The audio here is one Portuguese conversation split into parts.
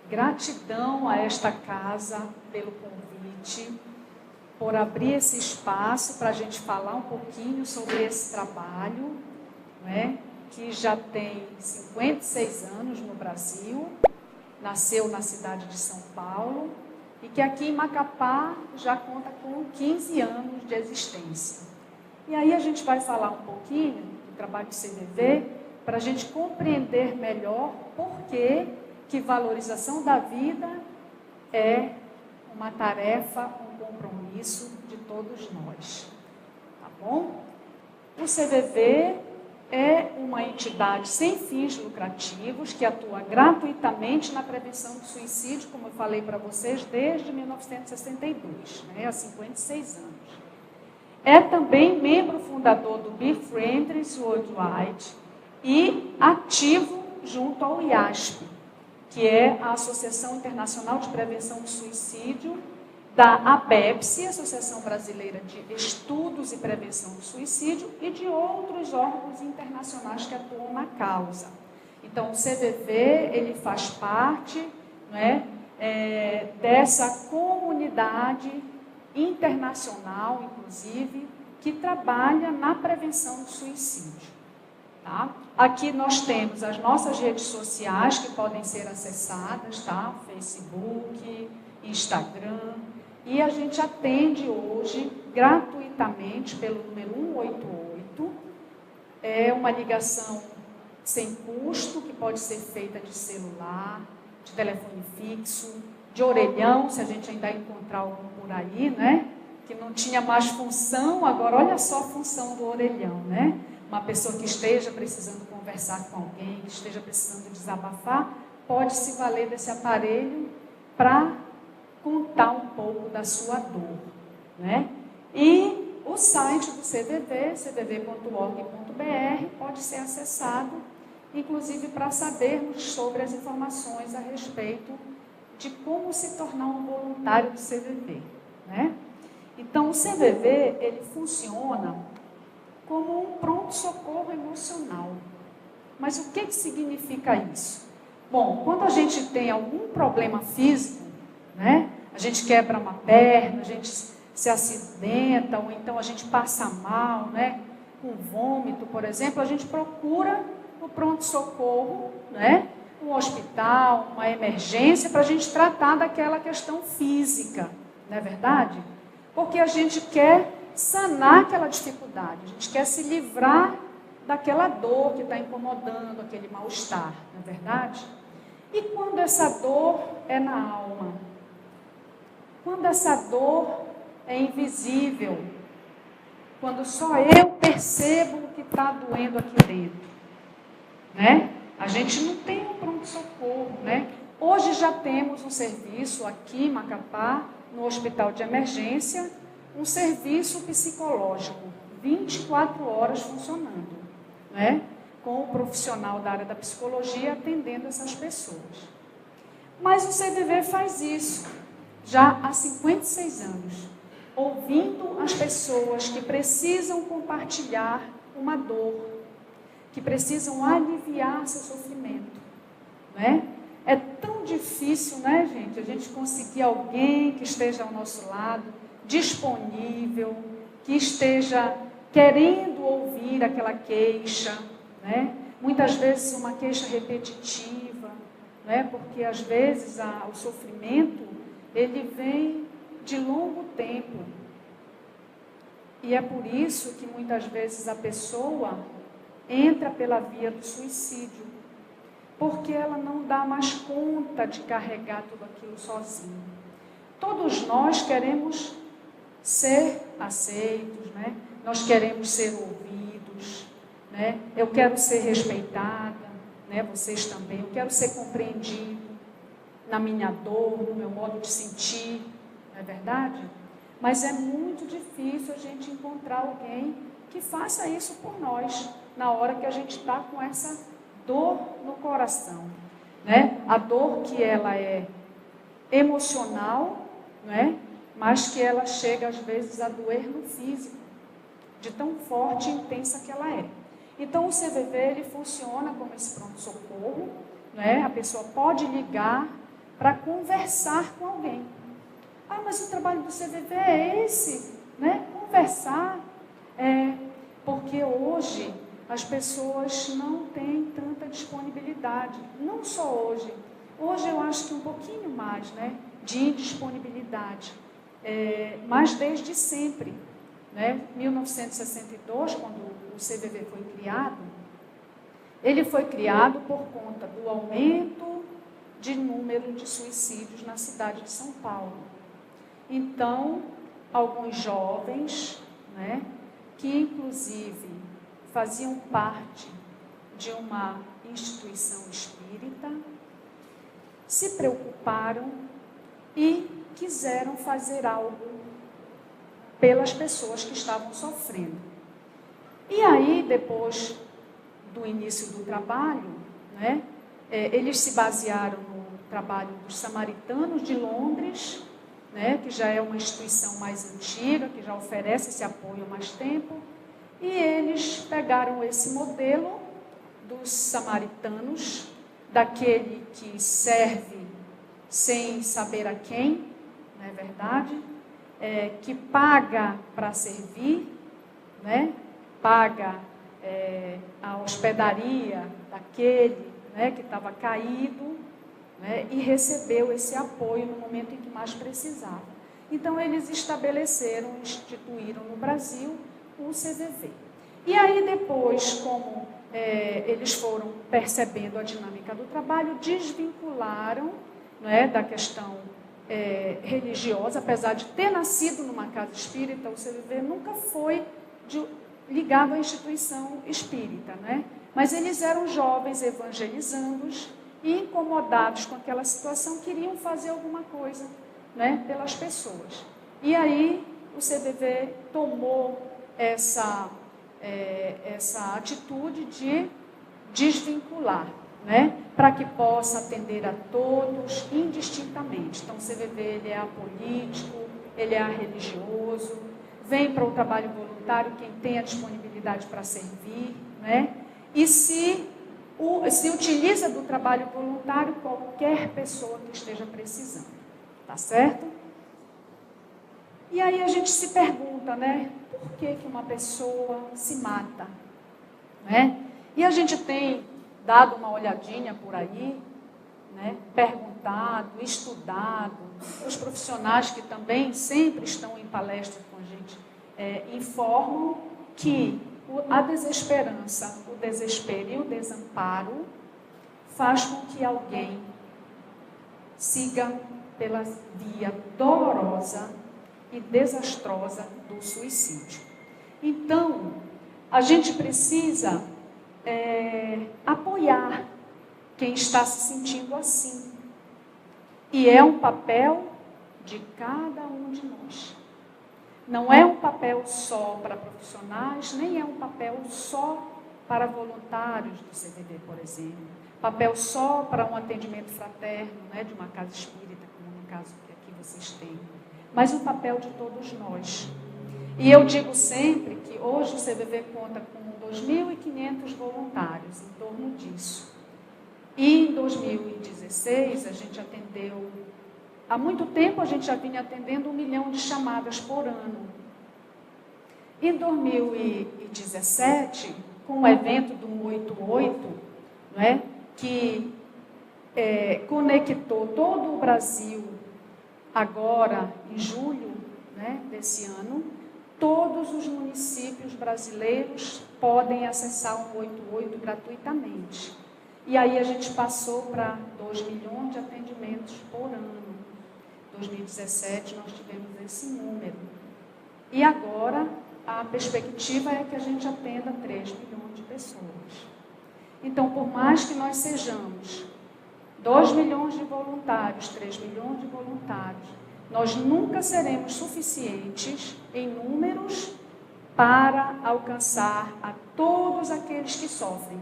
Gratidão a esta casa pelo convite, por abrir esse espaço para a gente falar um pouquinho sobre esse trabalho, né, que já tem 56 anos no Brasil, nasceu na cidade de São Paulo e que aqui em Macapá já conta com 15 anos de existência. E aí a gente vai falar um pouquinho do trabalho do CVV para a gente compreender melhor por que valorização da vida é uma tarefa, um compromisso de todos nós. Tá bom? O CVV é uma entidade sem fins lucrativos que atua gratuitamente na prevenção do suicídio, como eu falei para vocês, desde 1962, né, há 56 anos. É também membro fundador do Be Friendly Worldwide e ativo junto ao IASP, que é a Associação Internacional de Prevenção do Suicídio, da ABEPSI, Associação Brasileira de Estudos e Prevenção do Suicídio, e de outros órgãos internacionais que atuam na causa. Então, o CVV, ele faz parte, né, dessa comunidade internacional, inclusive, que trabalha na prevenção do suicídio. Tá? Aqui nós temos as nossas redes sociais que podem ser acessadas, tá? Facebook, Instagram, e a gente atende hoje gratuitamente pelo número 188. É uma ligação sem custo, que pode ser feita de celular, de telefone fixo, de orelhão, se a gente ainda encontrar algum por aí, né? Que não tinha mais função, agora olha só a função do orelhão, né? Uma pessoa que esteja precisando conversar com alguém, que esteja precisando desabafar, pode se valer desse aparelho para contar um pouco da sua dor, né? E o site do CVV, cvv.org.br, pode ser acessado, inclusive para sabermos sobre as informações a respeito de como se tornar um voluntário do CVV, né? Então, o CVV, ele funciona como um pronto-socorro emocional. Mas o que significa isso? Bom, quando a gente tem algum problema físico, né? A gente quebra uma perna, a gente se acidenta, ou então a gente passa mal, né? Com vômito, por exemplo, a gente procura o pronto-socorro, né? Um hospital, uma emergência, para a gente tratar daquela questão física, não é verdade? Porque a gente quer sanar aquela dificuldade, a gente quer se livrar daquela dor que está incomodando, aquele mal-estar, não é verdade? E quando essa dor é na alma? Quando essa dor é invisível? Quando só eu percebo o que está doendo aqui dentro, né? A gente não tem um pronto-socorro, né? Hoje já temos um serviço aqui em Macapá, no Hospital de Emergência, um serviço psicológico, 24 horas funcionando, né? Com o profissional da área da psicologia atendendo essas pessoas. Mas o CVV faz isso já há 56 anos, ouvindo as pessoas que precisam compartilhar uma dor, que precisam aliviar seu sofrimento, né? É tão difícil, né, gente, a gente conseguir alguém que esteja ao nosso lado, disponível, que esteja querendo ouvir aquela queixa, né? Muitas vezes uma queixa repetitiva, né? Porque às vezes o sofrimento, ele vem de longo tempo. E é por isso que muitas vezes a pessoa entra pela via do suicídio, porque ela não dá mais conta de carregar tudo aquilo sozinha. Todos nós queremos ser aceitos, né? Nós queremos ser ouvidos, né? Eu quero ser respeitada, né? Vocês também. Eu quero ser compreendido na minha dor, no meu modo de sentir, não é verdade? Mas é muito difícil a gente encontrar alguém que faça isso por nós, na hora que a gente está com essa dor no coração, né? A dor que ela é emocional, né? Mas que ela chega às vezes a doer no físico, de tão forte e intensa que ela é. Então o CVV, ele funciona como esse pronto-socorro, né? A pessoa pode ligar para conversar com alguém. Ah, mas o trabalho do CVV é esse, né? Conversar. Porque hoje as pessoas não têm tanta disponibilidade. Não só hoje. Hoje eu acho que um pouquinho mais, né? De indisponibilidade. Mas desde sempre. Né? 1962, quando o CVV foi criado, ele foi criado por conta do aumento de número de suicídios na cidade de São Paulo. Então, alguns jovens, né, que inclusive faziam parte de uma instituição espírita, se preocuparam e quiseram fazer algo pelas pessoas que estavam sofrendo. E aí, depois do início do trabalho, né, eles se basearam no trabalho dos Samaritanos de Londres, né, que já é uma instituição mais antiga, que já oferece esse apoio há mais tempo, e eles pegaram esse modelo dos samaritanos, daquele que serve sem saber a quem, não é verdade? Que paga para servir, né? Paga a hospedaria daquele, né, que estava caído, né, e recebeu esse apoio no momento em que mais precisava. Então, eles estabeleceram, instituíram no Brasil o CVV. E aí, depois, como eles foram percebendo a dinâmica do trabalho, desvincularam, né, da questão religiosa, apesar de ter nascido numa casa espírita, o CVV nunca foi ligado à instituição espírita, né? Mas eles eram jovens evangelizandos e incomodados com aquela situação, queriam fazer alguma coisa, né, pelas pessoas. E aí o CVV tomou essa atitude de desvincular, né, para que possa atender a todos indistintamente. Então o CVV ele é apolítico, ele é religioso, vem para o trabalho voluntário quem tem a disponibilidade para servir, né? E se utiliza do trabalho voluntário qualquer pessoa que esteja precisando, tá certo? E aí a gente se pergunta, né? Por que uma pessoa se mata? Né? E a gente tem dado uma olhadinha por aí, né? Perguntado, estudado, os profissionais que também sempre estão em palestra com a gente informam que a desesperança, o desespero e o desamparo faz com que alguém siga pela via dolorosa e desastrosa do suicídio. Então, a gente precisa apoiar quem está se sentindo assim. E é um papel de cada um de nós. Não é um papel só para profissionais, nem é um papel só para voluntários do CVV, por exemplo. Papel só para um atendimento fraterno, né, de uma casa espírita, como no caso que aqui vocês têm. Mas o papel de todos nós. E eu digo sempre que hoje o CVV conta com 2.500 voluntários, em torno disso. E em 2016 a gente atendeu, há muito tempo a gente já vinha atendendo 1 milhão de chamadas por ano. Em 2017, com o evento do 188, né, que conectou todo o Brasil, agora em julho, né, desse ano, todos os municípios brasileiros podem acessar o 188 gratuitamente. E aí a gente passou para 2 milhões de atendimentos por ano. Em 2017 nós tivemos esse número. E agora a perspectiva é que a gente atenda 3 milhões de pessoas. Então, por mais que nós sejamos 2 milhões de voluntários, 3 milhões de voluntários, nós nunca seremos suficientes em números para alcançar a todos aqueles que sofrem.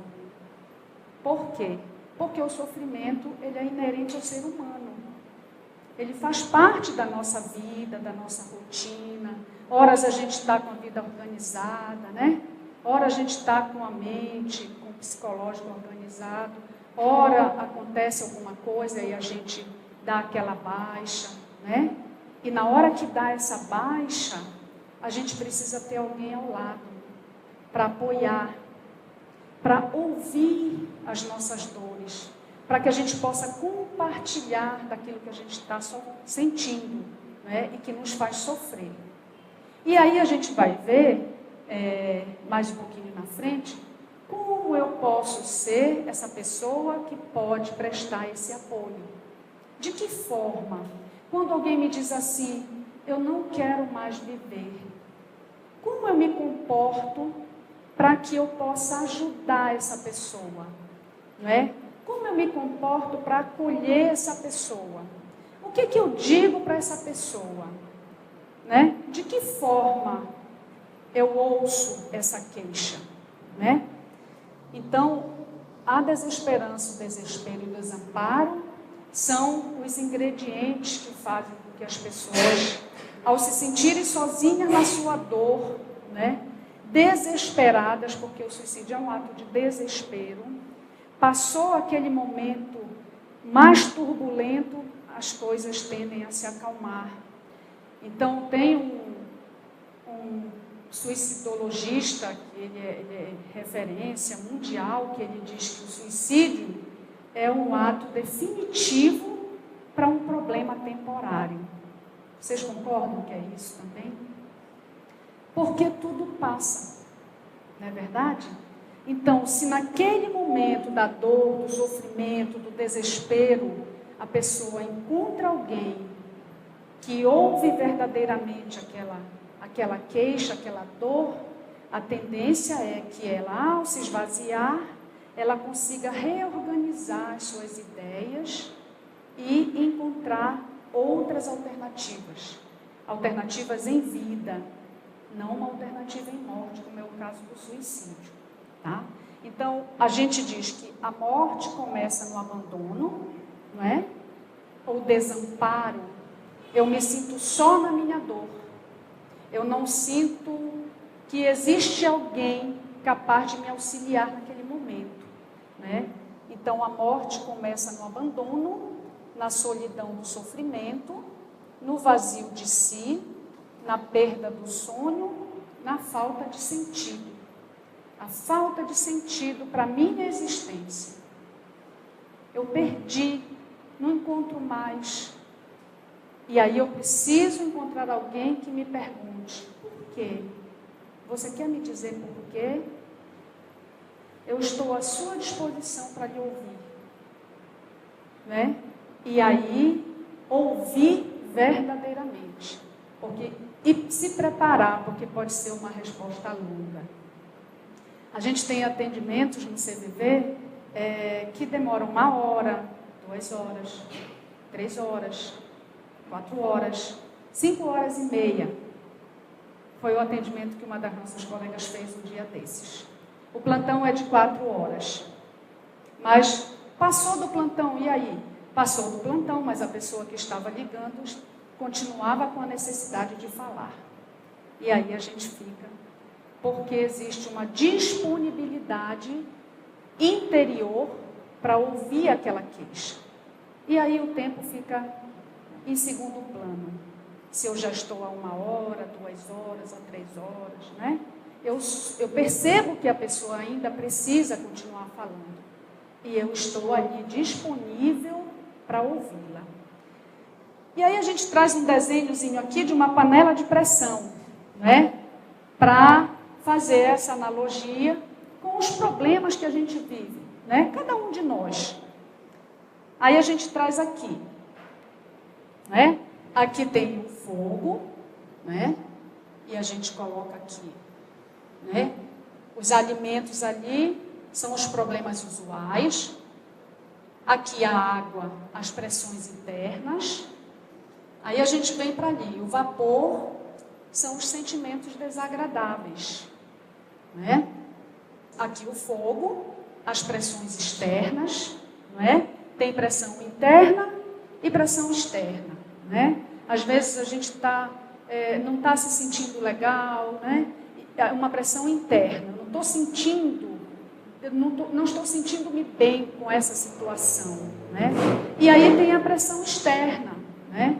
Por quê? Porque o sofrimento ele é inerente ao ser humano. Ele faz parte da nossa vida, da nossa rotina. Horas a gente está com a vida organizada, né? Ora a gente está com a mente, com o psicológico organizado. Ora acontece alguma coisa e a gente dá aquela baixa, né? E na hora que dá essa baixa, a gente precisa ter alguém ao lado para apoiar, para ouvir as nossas dores, para que a gente possa compartilhar daquilo que a gente está sentindo, né? E que nos faz sofrer. E aí a gente vai ver, mais um pouquinho na frente, como eu posso ser essa pessoa que pode prestar esse apoio. De que forma? Quando alguém me diz assim, eu não quero mais viver, como eu me comporto para que eu possa ajudar essa pessoa? Não é? Como eu me comporto para acolher essa pessoa? O que eu digo para essa pessoa? Né? De que forma eu ouço essa queixa? Né? Então, a desesperança, o desespero e o desamparo são os ingredientes que fazem com que as pessoas, ao se sentirem sozinhas na sua dor, né, desesperadas, porque o suicídio é um ato de desespero, passou aquele momento mais turbulento, as coisas tendem a se acalmar. Então, tem um suicidologista, que ele é referência mundial, que ele diz que o suicídio é um ato definitivo para um problema temporário. Vocês concordam que é isso também? Porque tudo passa, não é verdade? Então, se naquele momento da dor, do sofrimento, do desespero, a pessoa encontra alguém que ouve verdadeiramente aquela queixa, aquela dor, a tendência é que ela, ao se esvaziar, ela consiga reorganizar as suas ideias e encontrar outras alternativas. Alternativas em vida, não uma alternativa em morte, como é o caso do suicídio. Tá? Então, a gente diz que a morte começa no abandono, não é? Ou desamparo. Eu me sinto só na minha dor. Eu não sinto que existe alguém capaz de me auxiliar naquele momento, né? Então, a morte começa no abandono, na solidão do sofrimento, no vazio de si, na perda do sonho, na falta de sentido. A falta de sentido para a minha existência. Eu perdi, não encontro mais. E aí eu preciso encontrar alguém que me pergunte, por quê? Você quer me dizer por quê? Eu estou à sua disposição para lhe ouvir. Né? E aí, ouvir verdadeiramente. E se preparar, porque pode ser uma resposta longa. A gente tem atendimentos no CVV que demoram 1 hora, 2 horas, 3 horas, 4 horas, 5 horas e meia. Foi o atendimento que uma das nossas colegas fez um dia desses. O plantão é de 4 horas. Mas passou do plantão, e aí? Passou do plantão, mas a pessoa que estava ligando continuava com a necessidade de falar. E aí a gente fica, porque existe uma disponibilidade interior para ouvir aquela queixa. E aí o tempo fica em segundo plano. Se eu já estou a 1 hora, 2 horas, a 3 horas, né? Eu percebo que a pessoa ainda precisa continuar falando. E eu estou ali disponível para ouvi-la. E aí a gente traz um desenhozinho aqui de uma panela de pressão, né? Para fazer essa analogia com os problemas que a gente vive, né? Cada um de nós. Aí a gente traz aqui, né? Aqui tem o fogo, né? E a gente coloca aqui, né? Os alimentos ali são os problemas usuais. Aqui a água, as pressões internas. Aí a gente vem para ali. O vapor são os sentimentos desagradáveis, né? Aqui o fogo, as pressões externas, não é? Tem pressão interna e pressão externa, né? Às vezes a gente não está se sentindo legal, né? Uma pressão interna, não estou sentindo, eu não estou sentindo-me bem com essa situação, né? E aí tem a pressão externa, né?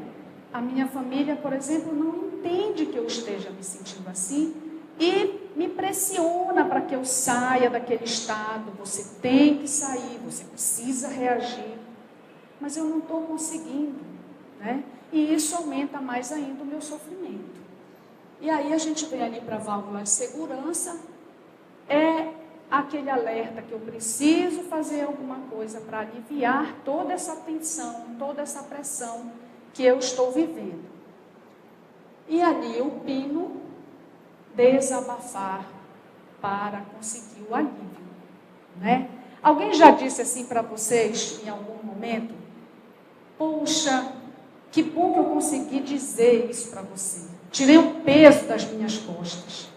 A minha família, por exemplo, não entende que eu esteja me sentindo assim e me pressiona para que eu saia daquele estado. Você tem que sair, você precisa reagir. Mas eu não estou conseguindo, né? E isso aumenta mais ainda o meu sofrimento. E aí a gente vem ali para a válvula de segurança, é aquele alerta que eu preciso fazer alguma coisa para aliviar toda essa tensão, toda essa pressão que eu estou vivendo. E ali eu pino desabafar para conseguir o alívio, né? Alguém já disse assim para vocês em algum momento? Poxa, que bom que eu consegui dizer isso para você. Tirei um peso das minhas costas,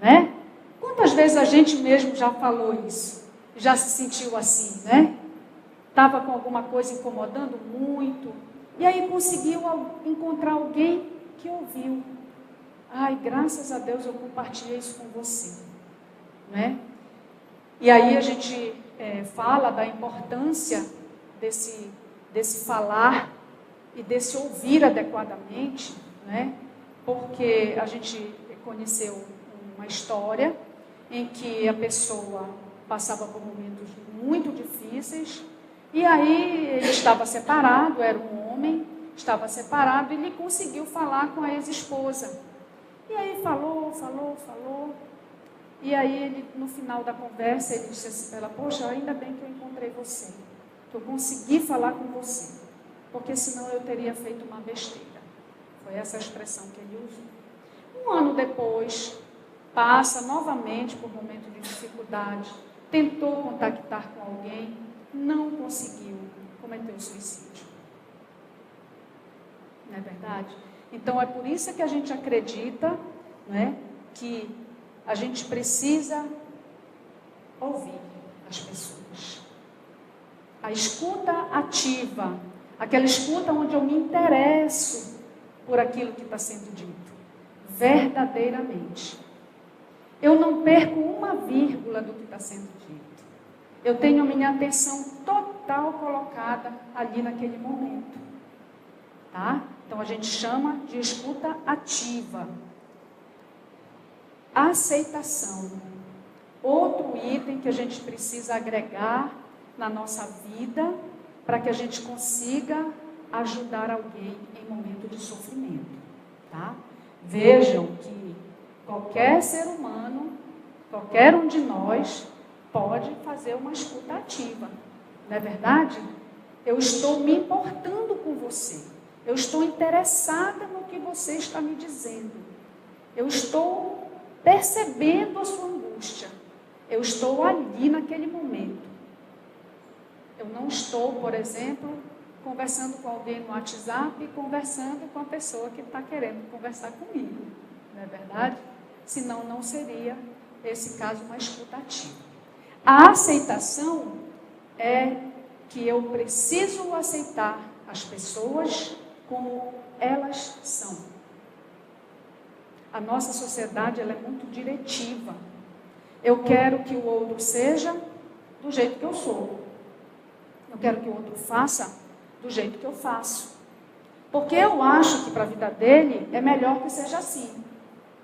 né? Quantas vezes a gente mesmo já falou isso? Já se sentiu assim, né? Estava com alguma coisa incomodando muito. E aí conseguiu encontrar alguém que ouviu. Ai, graças a Deus eu compartilhei isso com você, né? E aí a gente fala da importância desse falar e desse ouvir adequadamente, né? Porque a gente conheceu uma história em que a pessoa passava por momentos muito difíceis e aí ele estava separado, era um homem, estava separado e ele conseguiu falar com a ex-esposa. E aí falou. E aí ele, no final da conversa, ele disse assim para ela: poxa, ainda bem que eu encontrei você, que eu consegui falar com você, porque senão eu teria feito uma besteira. Foi essa a expressão que ele usou. 1 ano depois, passa novamente por um momento de dificuldade, tentou contactar com alguém, não conseguiu, cometeu suicídio. Não é verdade? Então é por isso que a gente acredita, né, que a gente precisa ouvir as pessoas. A escuta ativa, aquela escuta onde eu me interesso por aquilo que está sendo dito, verdadeiramente. Eu não perco uma vírgula do que está sendo dito. Eu tenho a minha atenção total colocada ali naquele momento. Tá? Então a gente chama de escuta ativa. Aceitação. Outro item que a gente precisa agregar na nossa vida para que a gente consiga ajudar alguém em momento de sofrimento. Tá? Vejam que qualquer ser humano, qualquer um de nós, pode fazer uma escuta ativa. Não é verdade? Eu estou me importando com você. Eu estou interessada no que você está me dizendo. Eu estou percebendo a sua angústia. Eu estou ali naquele momento. Eu não estou, por exemplo, conversando com alguém no WhatsApp e conversando com a pessoa que está querendo conversar comigo. Não é verdade? Senão não seria, esse caso, uma escuta ativa. A aceitação é que eu preciso aceitar as pessoas como elas são. A nossa sociedade, ela é muito diretiva. Eu quero que o outro seja do jeito que eu sou. Eu quero que o outro faça do jeito que eu faço. Porque eu acho que para a vida dele é melhor que seja assim,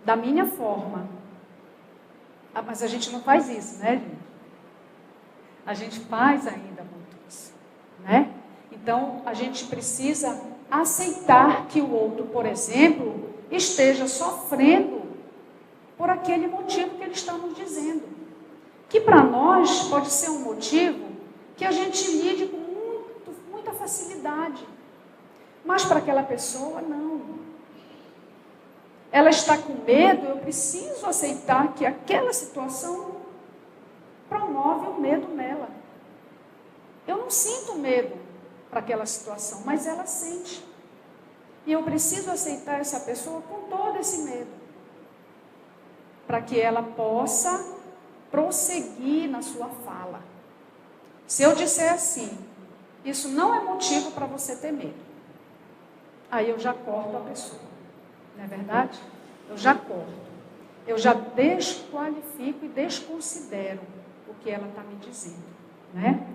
da minha forma. Mas a gente não faz isso, né, gente? A gente faz ainda muito isso, né? Então, a gente precisa aceitar que o outro, por exemplo, esteja sofrendo por aquele motivo que ele está nos dizendo. Que para nós pode ser um motivo que a gente lide com muita facilidade. Mas para aquela pessoa, não. Ela está com medo, eu preciso aceitar que aquela situação promove o medo nela. Eu não sinto medo para aquela situação, mas ela sente. E eu preciso aceitar essa pessoa com todo esse medo, para que ela possa prosseguir na sua fala. Se eu disser assim, isso não é motivo para você ter medo, aí eu já corto a pessoa. Não é verdade? Eu já corto. Eu já desqualifico e desconsidero o que ela está me dizendo, né?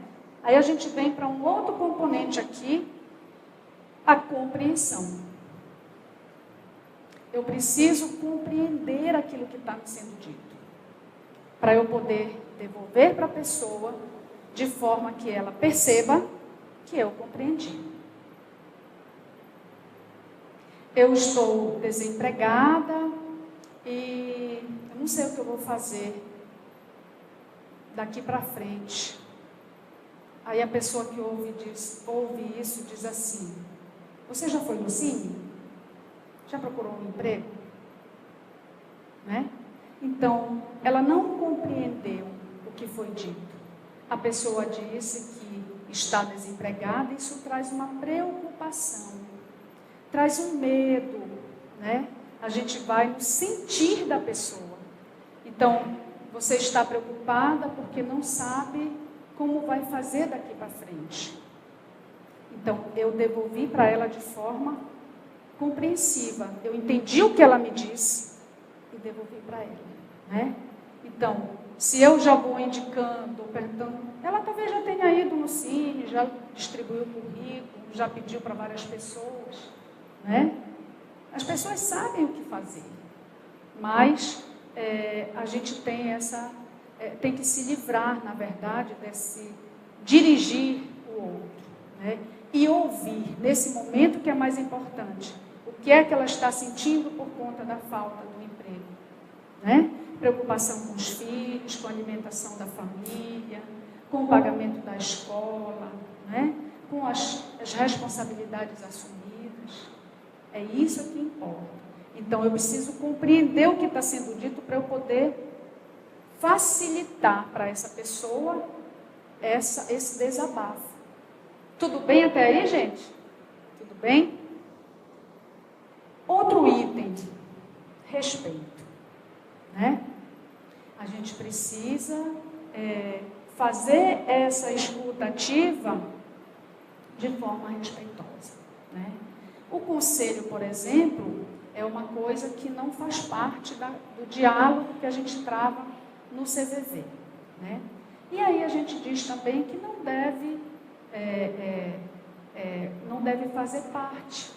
Aí a gente vem para um outro componente aqui, a compreensão. Eu preciso compreender aquilo que está me sendo dito, para eu poder devolver para a pessoa de forma que ela perceba que eu compreendi. Eu estou desempregada e eu não sei o que eu vou fazer daqui para frente. Aí a pessoa que ouve isso diz assim: você já foi no Cine? Já procurou um emprego? Né? Então, ela não compreendeu o que foi dito. A pessoa disse que está desempregada, isso traz uma preocupação, traz um medo, né? A gente vai no sentir da pessoa. Então, você está preocupada porque não sabe como vai fazer daqui para frente. Então, eu devolvi para ela de forma compreensiva. Eu entendi o que ela me disse e devolvi para ela, né? Então, se eu já vou indicando, perguntando, ela talvez já tenha ido no Cine, já distribuiu o currículo, já pediu para várias pessoas, né? As pessoas sabem o que fazer, mas a gente tem tem que se livrar, na verdade, desse dirigir o outro, né? E ouvir, nesse momento que é mais importante, o que é que ela está sentindo por conta da falta do emprego, né? Preocupação com os filhos, com a alimentação da família, com o pagamento da escola, né? Com as responsabilidades assumidas. É isso que importa. Então, eu preciso compreender o que está sendo dito para eu poder facilitar para essa pessoa esse desabafo. Tudo bem até aí, gente? Tudo bem? Outro item, respeito, né? A gente precisa fazer essa escuta ativa de forma respeitosa, né? O conselho, por exemplo, é uma coisa que não faz parte do diálogo que a gente trava no CVV, né? E aí a gente diz também que não deve fazer parte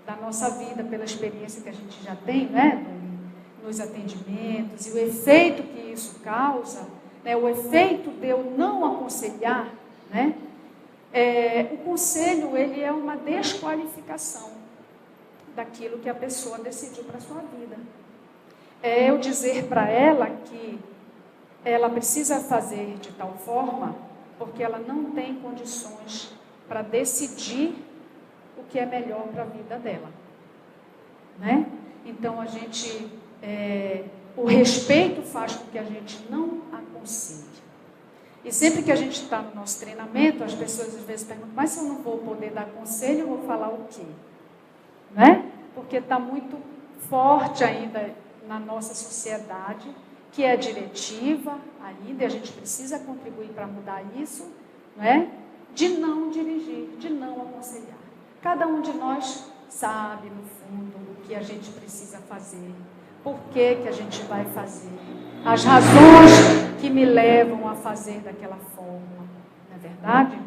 da nossa vida, pela experiência que a gente já tem, né, nos atendimentos, e o efeito que isso causa, né, o efeito de eu não aconselhar, né, o conselho, ele é uma desqualificação daquilo que a pessoa decidiu para a sua vida. É eu dizer para ela que ela precisa fazer de tal forma, porque ela não tem condições para decidir o que é melhor para a vida dela, né? Então, o respeito faz com que a gente não aconselhe. E sempre que a gente está no nosso treinamento, as pessoas às vezes perguntam, mas se eu não vou poder dar conselho, eu vou falar o quê? Né? Porque está muito forte ainda na nossa sociedade, que é diretiva ainda, e a gente precisa contribuir para mudar isso, né? De não dirigir, de não aconselhar. Cada um de nós sabe, no fundo, o que a gente precisa fazer, por que a gente vai fazer, as razões que me levam a fazer daquela forma, não é verdade?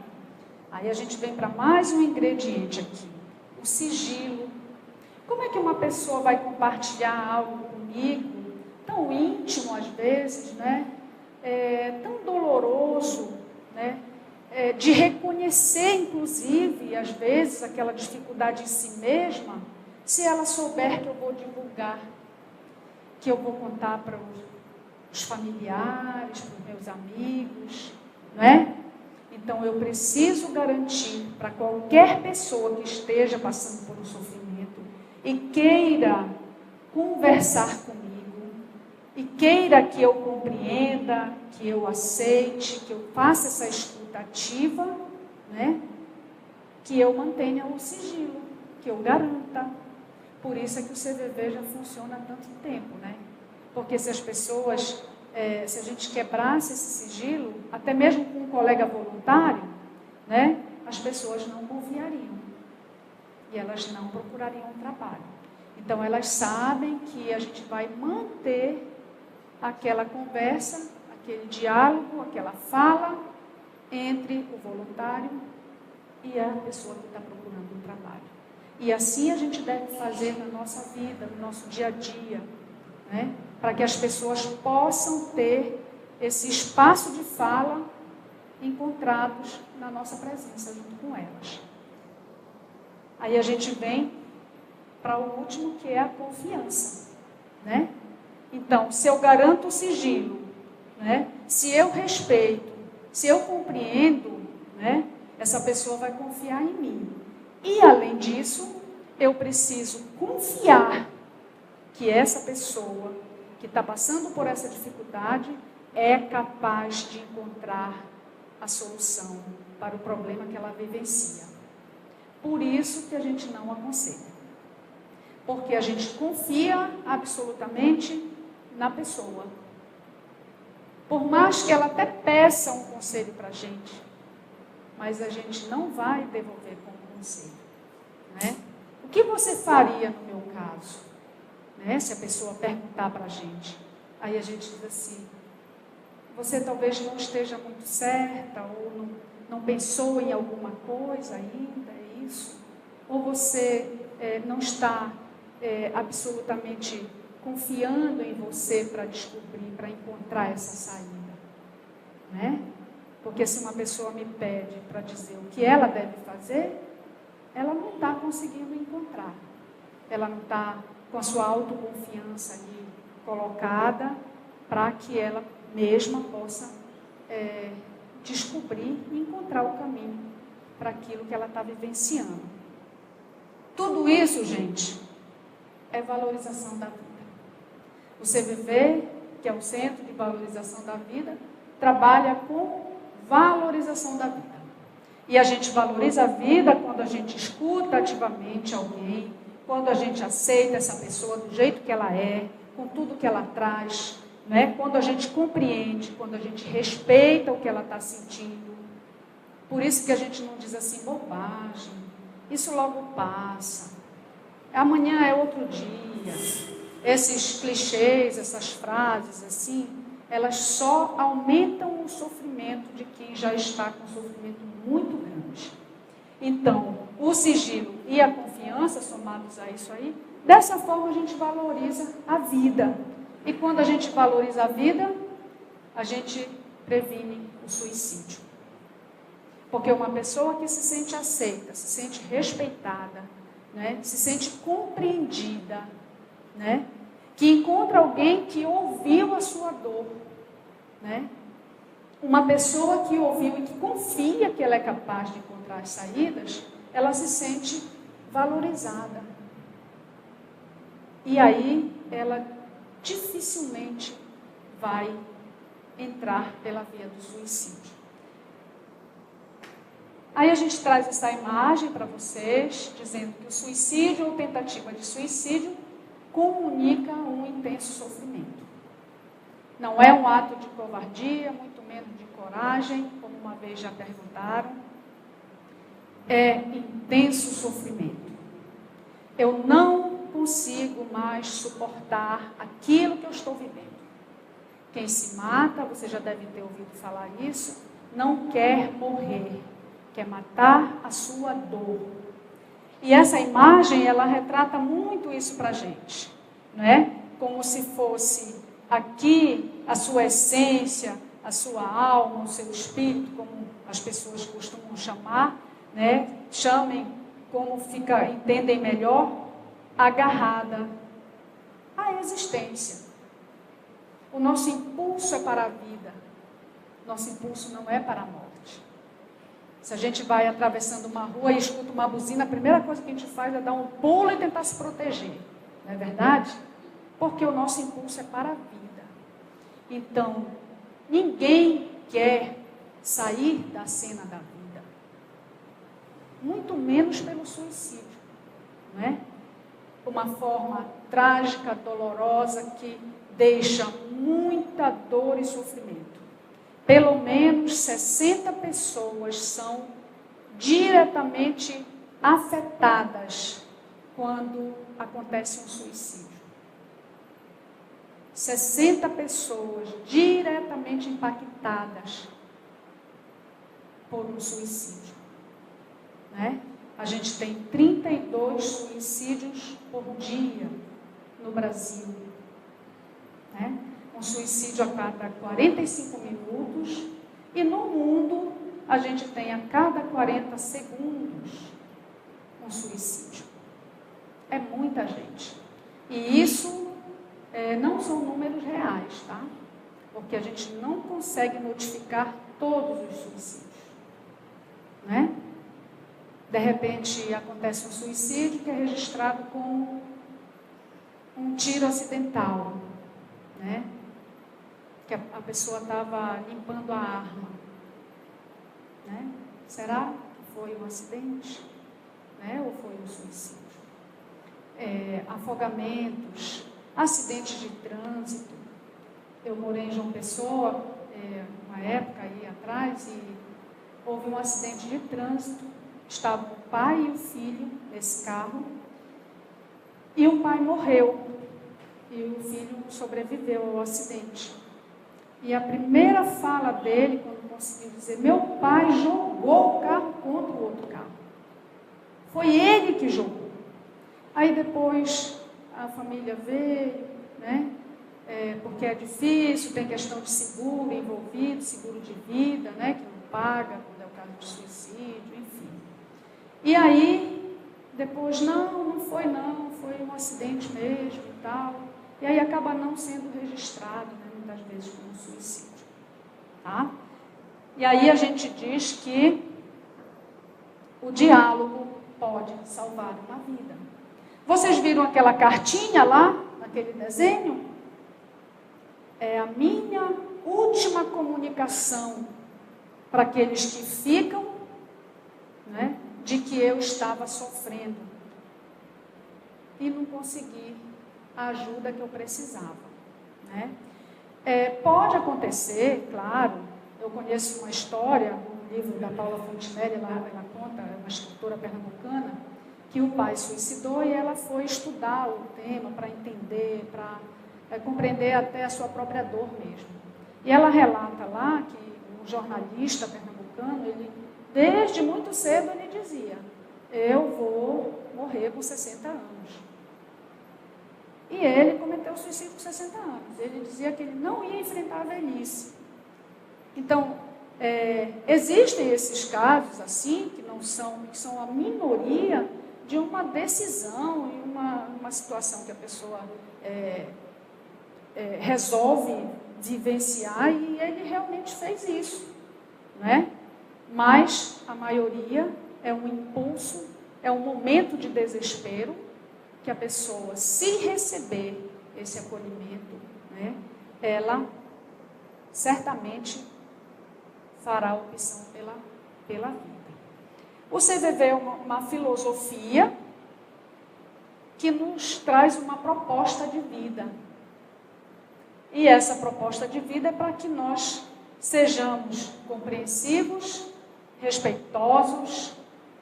Aí a gente vem para mais um ingrediente aqui, o sigilo. Como é que uma pessoa vai compartilhar algo comigo, tão íntimo às vezes, né? Tão doloroso, né? De reconhecer, inclusive, às vezes, aquela dificuldade em si mesma, se ela souber que eu vou divulgar, que eu vou contar para os familiares, para os meus amigos, né? Então, eu preciso garantir para qualquer pessoa que esteja passando por um sofrimento e queira conversar comigo, e queira que eu compreenda, que eu aceite, que eu faça essa escuta ativa, né? Que eu mantenha o sigilo, que eu garanta. Por isso é que o CVV já funciona há tanto tempo, né? Porque se as pessoas, se a gente quebrasse esse sigilo, até mesmo com um colega voluntário, né? As pessoas não confiariam e elas não procurariam um trabalho. Então elas sabem que a gente vai manter aquela conversa, aquele diálogo, aquela fala entre o voluntário e a pessoa que está procurando um trabalho. E assim a gente deve fazer na nossa vida, no nosso dia a dia, né? Para que as pessoas possam ter esse espaço de fala encontrados na nossa presença junto com elas. Aí a gente vem para o último, que é a confiança, né? Então, se eu garanto o sigilo, né? Se eu respeito, se eu compreendo, né? Essa pessoa vai confiar em mim. E, além disso, eu preciso confiar que essa pessoa que está passando por essa dificuldade é capaz de encontrar a solução para o problema que ela vivencia. Por isso que a gente não aconselha. Porque a gente confia absolutamente na pessoa. Por mais que ela até peça um conselho para a gente, mas a gente não vai devolver com o conselho, né? O que você faria no meu caso? Né? Se a pessoa perguntar para a gente. Aí a gente diz assim, você talvez não esteja muito certa, ou não pensou em alguma coisa ainda, é isso? Ou você não está absolutamente confiando em você para descobrir, para encontrar essa saída, né? Porque se uma pessoa me pede para dizer o que ela deve fazer, ela não está conseguindo encontrar. Ela não está com a sua autoconfiança ali colocada para que ela mesma possa descobrir e encontrar o caminho para aquilo que ela está vivenciando. Tudo isso, gente, é valorização da vida. O CVV, que é o Centro de Valorização da Vida, trabalha com valorização da vida. E a gente valoriza a vida quando a gente escuta ativamente alguém, quando a gente aceita essa pessoa do jeito que ela é, com tudo que ela traz, né? Quando a gente compreende, quando a gente respeita o que ela está sentindo. Por isso que a gente não diz assim, bobagem, isso logo passa, amanhã é outro dia. Esses clichês, essas frases assim, elas só aumentam o sofrimento de quem já está com um sofrimento muito grande. Então, o sigilo e a confiança, somados a isso aí, dessa forma a gente valoriza a vida. E quando a gente valoriza a vida, a gente previne o suicídio. Porque uma pessoa que se sente aceita, se sente respeitada, né, se sente compreendida, né, que encontra alguém que ouviu a sua dor, né, uma pessoa que ouviu e que confia que ela é capaz de encontrar as saídas, ela se sente valorizada. E aí ela dificilmente vai entrar pela via do suicídio. Aí a gente traz essa imagem para vocês, dizendo que o suicídio ou tentativa de suicídio comunica um intenso sofrimento. Não é um ato de covardia, muito menos de coragem, como uma vez já perguntaram. É intenso sofrimento. Eu não consigo mais suportar aquilo que eu estou vivendo. Quem se mata, você já deve ter ouvido falar isso, não quer morrer, quer matar a sua dor. E essa imagem, ela retrata muito isso para a gente, né? Como se fosse aqui a sua essência, a sua alma, o seu espírito, como as pessoas costumam chamar, né? Chamem como entendem melhor, agarrada à existência. O nosso impulso é para a vida, nosso impulso não é para a morte. Se a gente vai atravessando uma rua e escuta uma buzina, a primeira coisa que a gente faz é dar um pulo e tentar se proteger. Não é verdade? Porque o nosso impulso é para a vida. Então, ninguém quer sair da cena da vida. Muito menos pelo suicídio. Não é? Uma forma trágica, dolorosa, que deixa muita dor e sofrimento. Pelo menos 60 pessoas são diretamente afetadas quando acontece um suicídio. 60 pessoas diretamente impactadas por um suicídio. Né? A gente tem 32 suicídios por dia no Brasil. Né? Um suicídio a cada 45 minutos. E no mundo, a gente tem a cada 40 segundos um suicídio. É muita gente. E isso não são números reais, tá? Porque a gente não consegue notificar todos os suicídios. Né? De repente, acontece um suicídio que é registrado como um tiro acidental. Né? Que a pessoa estava limpando a arma. Né? Será que foi um acidente? Né? Ou foi um suicídio? Afogamentos, acidentes de trânsito. Eu morei em João Pessoa, uma época aí atrás, e houve um acidente de trânsito. Estavam o pai e o filho nesse carro, e o pai morreu, e o filho sobreviveu ao acidente. E a primeira fala dele, quando conseguiu dizer, meu pai jogou o carro contra o outro carro. Foi ele que jogou. Aí depois a família veio, né? Porque é difícil, tem questão de seguro envolvido, seguro de vida, né? Que não paga quando é o caso de suicídio, enfim. E aí, depois, não foi não, foi um acidente mesmo e tal. E aí acaba não sendo registrado, né? Muitas vezes como suicídio. Tá? E aí a gente diz que o diálogo pode salvar uma vida. Vocês viram aquela cartinha lá, naquele desenho? É a minha última comunicação para aqueles que ficam, né, de que eu estava sofrendo e não consegui a ajuda que eu precisava. Né? Pode acontecer, claro, eu conheço uma história, um livro da Paula Fontinelli, ela conta, é uma escritora pernambucana, que o pai suicidou e ela foi estudar o tema para entender, para compreender até a sua própria dor mesmo. E ela relata lá que um jornalista pernambucano, ele, desde muito cedo, ele dizia, eu vou morrer com 60 anos. E ele cometeu suicídio com 60 anos. Ele dizia que ele não ia enfrentar a velhice. Então, existem esses casos assim, que são a minoria de uma decisão e uma situação que a pessoa resolve vivenciar, e ele realmente fez isso, né? Mas a maioria é um impulso, é um momento de desespero, que a pessoa, se receber esse acolhimento, né, ela certamente fará a opção pela vida. O CVV é uma filosofia que nos traz uma proposta de vida. E essa proposta de vida é para que nós sejamos compreensivos, respeitosos,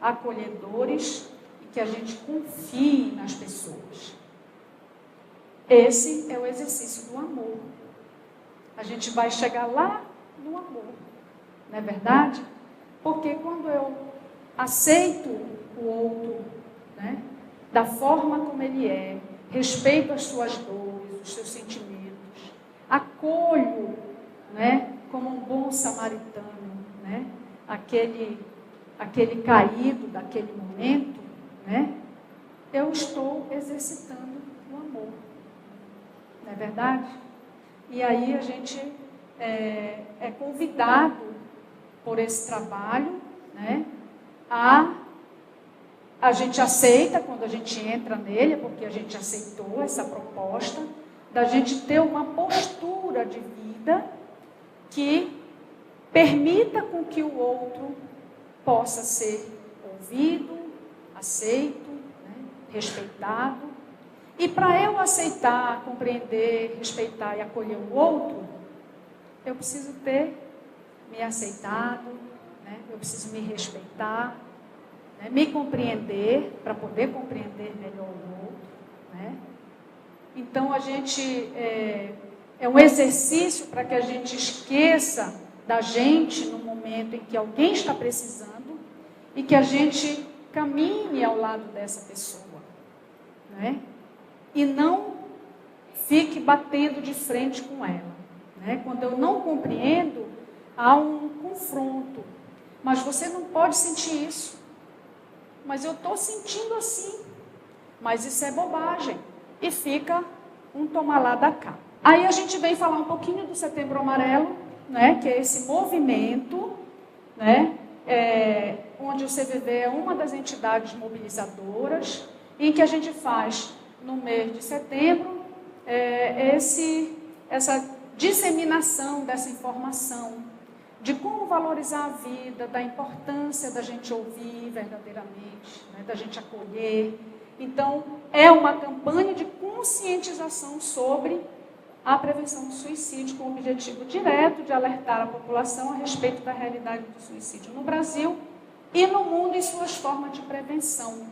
acolhedores e que a gente confie nas pessoas. Esse é o exercício do amor. A gente vai chegar lá no amor, não é verdade? Porque quando eu aceito o outro, né, da forma como ele é, respeito as suas dores, os seus sentimentos, acolho, né, como um bom samaritano, né, aquele caído daquele momento, né, eu estou exercitando o amor, não é verdade? E aí a gente é convidado por esse trabalho, né, a gente aceita quando a gente entra nele, porque a gente aceitou essa proposta, da gente ter uma postura de vida que permita com que o outro possa ser ouvido, aceito, né, respeitado. E para eu aceitar, compreender, respeitar e acolher o outro, eu preciso ter me aceitado, né, eu preciso me respeitar, né, me compreender, para poder compreender melhor o outro, né? Então, a gente É um exercício para que a gente esqueça da gente no momento em que alguém está precisando e que a gente caminhe ao lado dessa pessoa, né? E não fique batendo de frente com ela, né? Quando eu não compreendo, há um confronto. Mas você não pode sentir isso. Mas eu estou sentindo assim. Mas isso é bobagem. E fica um tomar lá da cá. Aí a gente vem falar um pouquinho do Setembro Amarelo, né? Que é esse movimento, né? Onde o CVV é uma das entidades mobilizadoras, em que a gente faz, no mês de setembro, essa disseminação dessa informação, de como valorizar a vida, da importância da gente ouvir verdadeiramente, né, da gente acolher. Então, é uma campanha de conscientização sobre a prevenção do suicídio, com o objetivo direto de alertar a população a respeito da realidade do suicídio no Brasil e no mundo em suas formas de prevenção,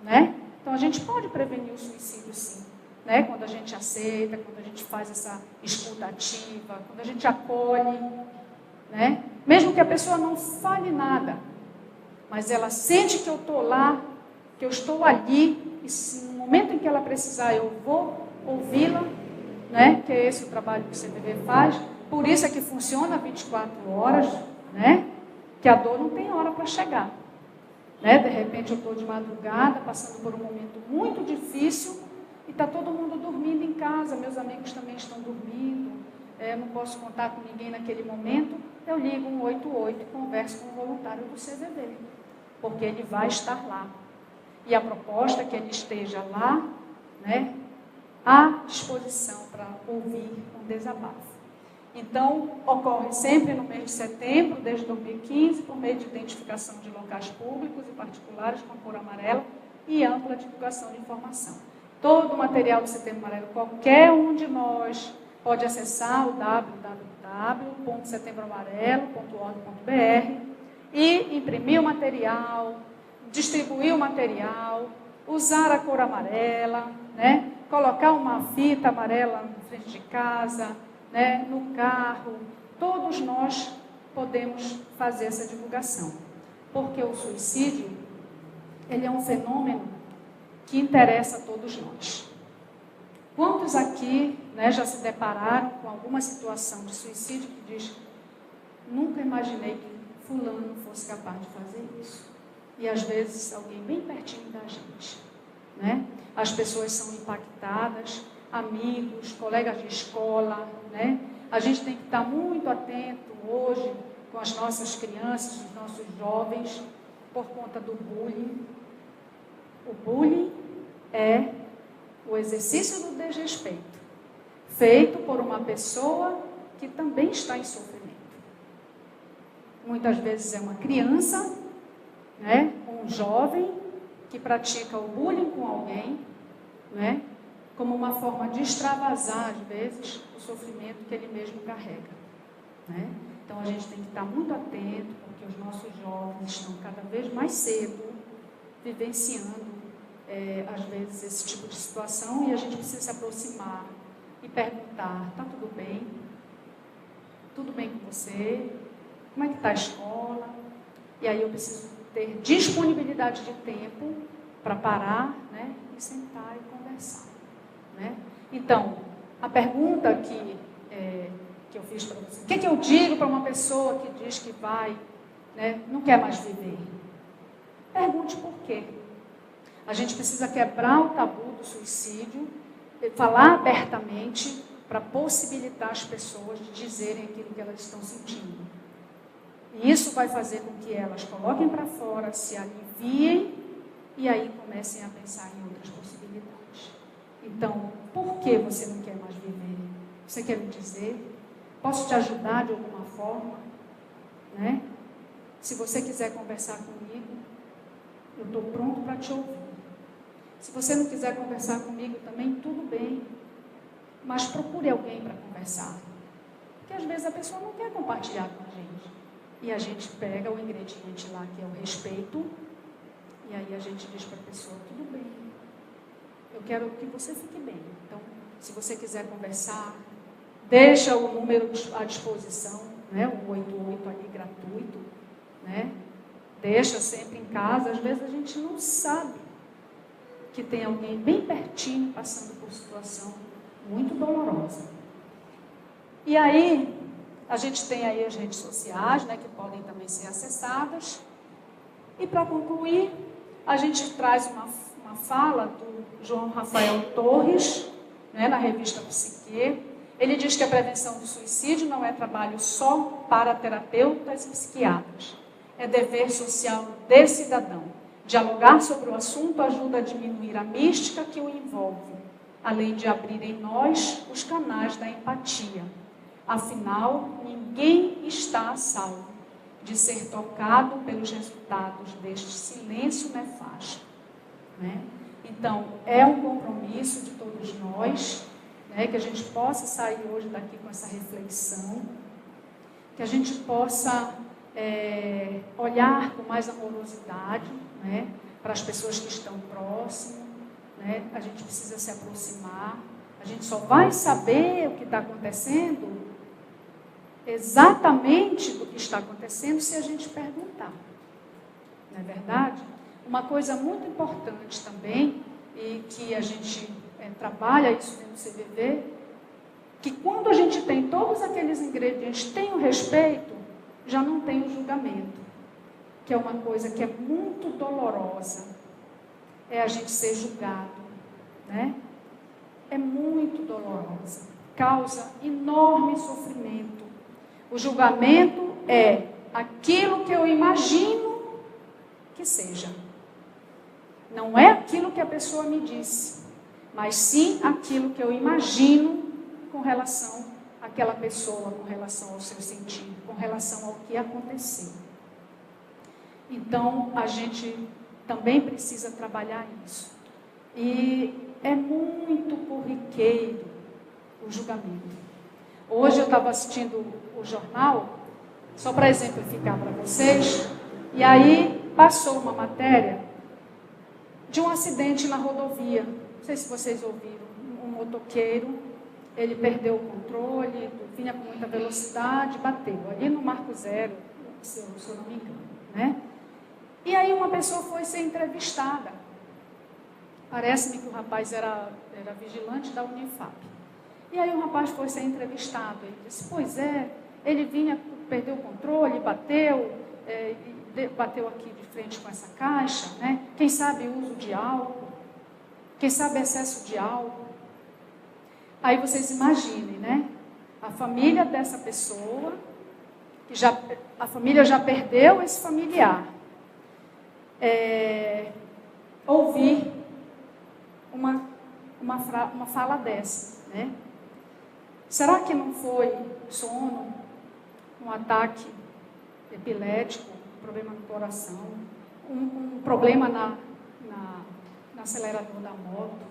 né? Então, a gente pode prevenir o suicídio, sim, né? Quando a gente aceita, quando a gente faz essa escuta ativa, quando a gente acolhe, né? Mesmo que a pessoa não fale nada, mas ela sente que eu estou lá, que eu estou ali, e se no momento em que ela precisar eu vou ouvi-la, né? Que é esse o trabalho que o CVV faz. Por isso é que funciona 24 horas, né? Que a dor não tem hora para chegar, né? De repente eu estou de madrugada, passando por um momento muito difícil, e está todo mundo dormindo em casa, meus amigos também estão dormindo, não posso contar com ninguém naquele momento, eu ligo 188 e converso com o voluntário do CVV, porque ele vai estar lá. E a proposta é que ele esteja lá, né, à disposição para ouvir um desabafo. Então, ocorre sempre no mês de setembro, desde 2015, por meio de identificação de locais públicos e particulares com a cor amarela e ampla divulgação de informação. Todo o material do Setembro Amarelo, qualquer um de nós pode acessar o www.setembroamarelo.org.br e imprimir o material, distribuir o material, usar a cor amarela, né? Colocar uma fita amarela na frente de casa, né? No carro. Todos nós podemos fazer essa divulgação, porque o suicídio, ele é um fenômeno que interessa a todos nós. Quantos aqui, né, já se depararam com alguma situação de suicídio que diz: nunca imaginei que fulano fosse capaz de fazer isso? E às vezes alguém bem pertinho da gente, né? As pessoas são impactadas, amigos, colegas de escola, né? A gente tem que estar muito atento hoje com as nossas crianças, os nossos jovens, por conta do bullying. O bullying é o exercício do desrespeito, feito por uma pessoa que também está em sofrimento. Muitas vezes é uma criança, né, um jovem que pratica o bullying com alguém, né, como uma forma de extravasar, às vezes, o sofrimento que ele mesmo carrega, né? Então, a gente tem que estar muito atento, porque os nossos jovens estão cada vez mais cedo vivenciando, às vezes, esse tipo de situação, e a gente precisa se aproximar e perguntar: está tudo bem? Tudo bem com você? Como é que está a escola? E aí eu preciso ter disponibilidade de tempo para parar, né, e sentar e conversar, né? Então, a pergunta que eu fiz para você: o que eu digo para uma pessoa que diz que vai, né, não quer mais viver? Pergunte por quê. A gente precisa quebrar o tabu do suicídio, falar abertamente para possibilitar as pessoas de dizerem aquilo que elas estão sentindo. E isso vai fazer com que elas coloquem para fora, se aliviem e aí comecem a pensar em outras possibilidades. Então, por que você não quer mais viver? Você quer me dizer? Posso te ajudar de alguma forma? Né? Se você quiser conversar comigo, eu estou pronto para te ouvir. Se você não quiser conversar comigo também, tudo bem. Mas procure alguém para conversar. Porque às vezes a pessoa não quer compartilhar com a gente. E a gente pega o ingrediente lá, que é o respeito, e aí a gente diz para a pessoa: tudo bem, eu quero que você fique bem. Então, se você quiser conversar, deixa o número à disposição, né? O 88 ali gratuito, né? Deixa sempre em casa. Às vezes a gente não sabe que tem alguém bem pertinho passando por situação muito dolorosa. E aí, a gente tem aí as redes sociais, né, que podem também ser acessadas. E para concluir, a gente traz uma fala do João Rafael Torres, né, na revista Psique. Ele diz que a prevenção do suicídio não é trabalho só para terapeutas e psiquiatras. É dever social de cidadão. Dialogar sobre o assunto ajuda a diminuir a mística que o envolve, além de abrir em nós os canais da empatia. Afinal, ninguém está a salvo de ser tocado pelos resultados deste silêncio nefasto, né? Então, é um compromisso de todos nós, né, que a gente possa sair hoje daqui com essa reflexão, que a gente possa olhar com mais amorosidade, né, para as pessoas que estão próximas, né? A gente precisa se aproximar. A gente só vai saber o que está acontecendo, exatamente do que está acontecendo, se a gente perguntar. Não é verdade? Uma coisa muito importante também, e que a gente trabalha isso dentro do CVV, que quando a gente tem todos aqueles ingredientes, tem o respeito, já não tem o julgamento, que é uma coisa que é muito dolorosa, é a gente ser julgado, né? É muito dolorosa, causa enorme sofrimento. O julgamento é aquilo que eu imagino que seja. Não é aquilo que a pessoa me disse, mas sim aquilo que eu imagino com relação àquela pessoa, com relação ao seu sentido, com relação ao que aconteceu. Então, a gente também precisa trabalhar isso. E é muito corriqueiro o julgamento. Hoje eu estava assistindo o jornal, só para exemplificar para vocês, e aí passou uma matéria de um acidente na rodovia. Não sei se vocês ouviram. Um motoqueiro, ele perdeu o controle, vinha com muita velocidade, bateu ali no Marco Zero, se eu não me engano, né? E aí uma pessoa foi ser entrevistada. Parece-me que o rapaz era vigilante da Unifap. E aí o rapaz foi ser entrevistado. Ele disse, pois é, ele vinha, perdeu o controle, bateu aqui de frente com essa caixa, né? Quem sabe uso de álcool, quem sabe excesso de álcool. Aí vocês imaginem, né? A família dessa pessoa, a família já perdeu esse familiar. Ouvir uma fala dessa, né? Será que não foi sono, um ataque epilético, um problema no coração, um problema no acelerador da moto?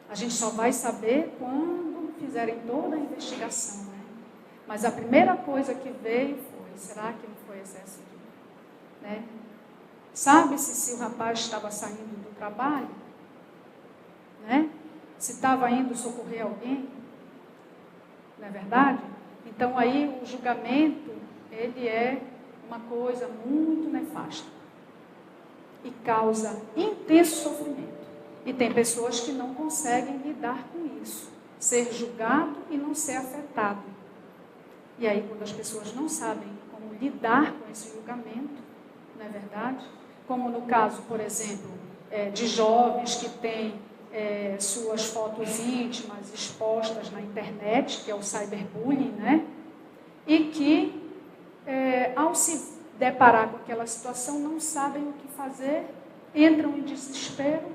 A gente só vai saber quando fizerem toda a investigação, né? Mas a primeira coisa que veio foi, será que não foi excesso de... né? Sabe-se se o rapaz estava saindo do trabalho, né? Se estava indo socorrer alguém, não é verdade? Então aí o julgamento, ele é uma coisa muito nefasta e causa intenso sofrimento. E tem pessoas que não conseguem lidar com isso, ser julgado e não ser afetado. E aí quando as pessoas não sabem como lidar com esse julgamento, não é verdade? Como no caso, por exemplo, de jovens que têm suas fotos íntimas expostas na internet, que é o cyberbullying, né? E que, ao se deparar com aquela situação, não sabem o que fazer, entram em desespero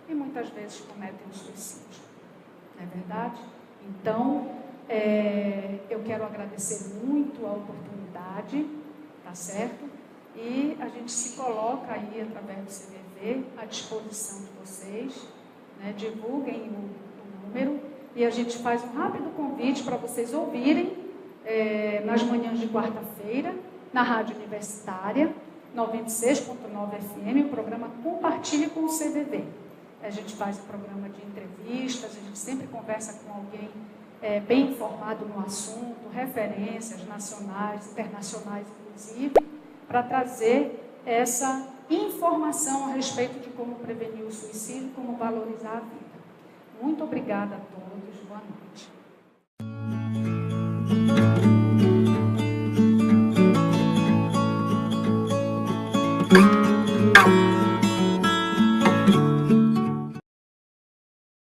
e muitas vezes cometem o suicídio. Não é verdade? Então, eu quero agradecer muito a oportunidade, tá certo? E a gente se coloca aí, através do CVV, à disposição de vocês, né? Divulguem o número e a gente faz um rápido convite para vocês ouvirem nas manhãs de quarta-feira, na Rádio Universitária, 96.9 FM, o programa Compartilhe com o CVV. A gente faz um programa de entrevistas, a gente sempre conversa com alguém bem informado no assunto, referências nacionais, internacionais, inclusive, para trazer essa informação a respeito de como prevenir o suicídio, como valorizar a vida. Muito obrigada a todos. Boa noite.